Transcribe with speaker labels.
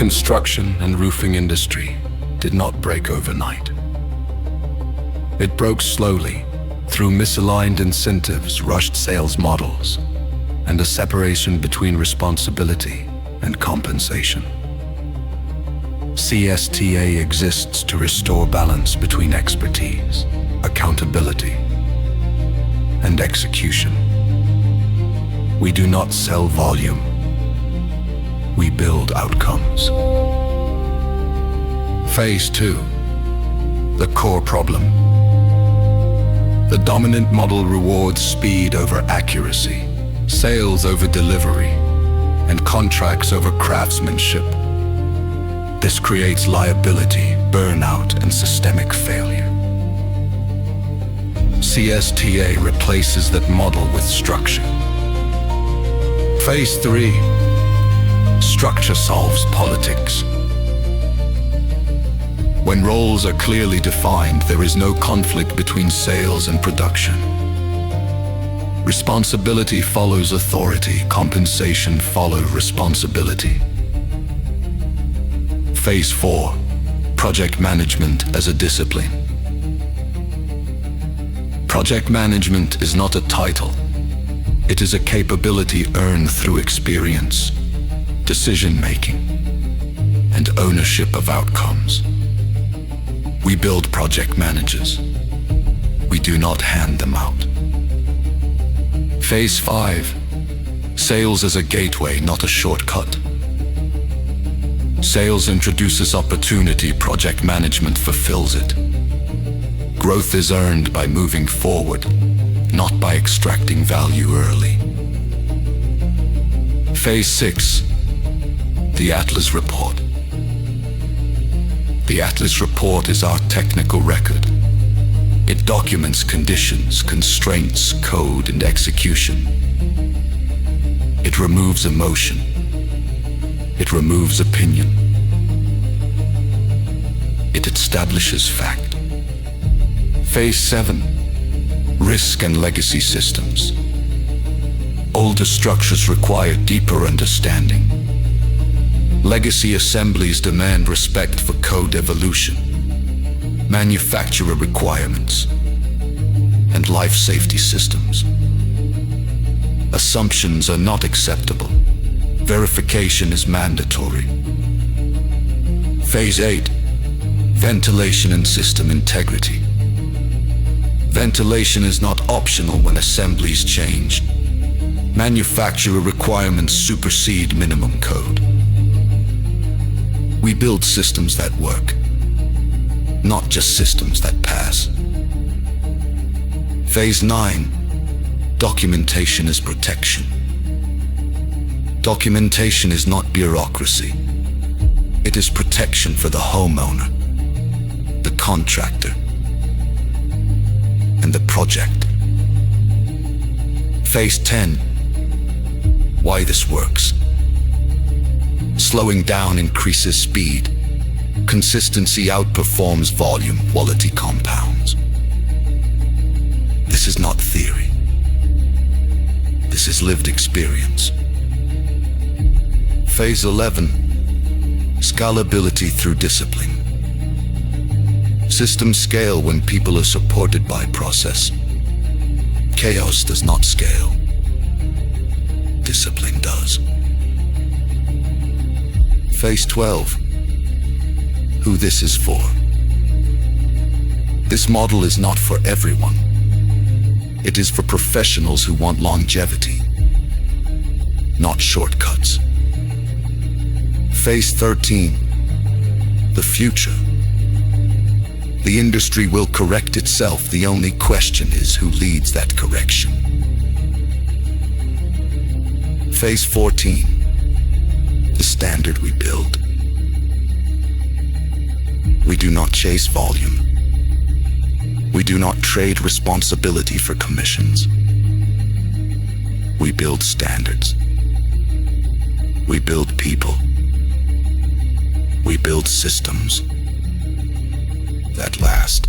Speaker 1: construction and roofing industry did not break overnight. It broke slowly through misaligned incentives, rushed sales models, and a separation between responsibility and compensation. CSTA exists to restore balance between expertise, accountability, and execution. We do not sell volume. We build outcomes. Phase 2. The core problem. The dominant model rewards speed over accuracy, sales over delivery, and contracts over craftsmanship. This creates liability, burnout, and systemic failure. CSTA replaces that model with structure. Phase 3. Structure solves politics. When roles are clearly defined, there is no conflict between sales and production. Responsibility follows authority, compensation follows responsibility. Phase 4. Project management as a discipline. Project management is not a title. It is a capability earned through experience, decision-making, and ownership of outcomes. We build project managers. We do not hand them out. Phase 5. Sales as a gateway, not a shortcut. Sales introduces opportunity, project management fulfills it. Growth is earned by moving forward, not by extracting value early. Phase 6. The Atlas Report. The Atlas Report is our technical record. It documents conditions, constraints, code, and execution. It removes emotion. It removes opinion. It establishes fact. Phase 7. Risk and legacy systems. Older structures require deeper understanding. Legacy assemblies demand respect for code evolution, manufacturer requirements, and life safety systems. Assumptions are not acceptable. Verification is mandatory. Phase 8. Ventilation and system integrity. Ventilation is not optional when assemblies change. Manufacturer requirements supersede minimum code. We build systems that work, not just systems that pass. Phase 9. Documentation is protection. Documentation is not bureaucracy. It is protection for the homeowner, the contractor, and the project. Phase 10. Why this works. Slowing down increases speed. Consistency outperforms volume, quality compounds. This is not theory. This is lived experience. Phase 11. Scalability through discipline. Systems scale when people are supported by process. Chaos does not scale. Discipline does. Phase 12. Who this is for. This model is not for everyone. It is for professionals who want longevity, not shortcuts. Phase 13. The future. The industry will correct itself. The only question is who leads that correction. Phase 14. The standard we build. We do not chase volume. We do not trade responsibility for commissions. We build standards. We build people. We build systems that last.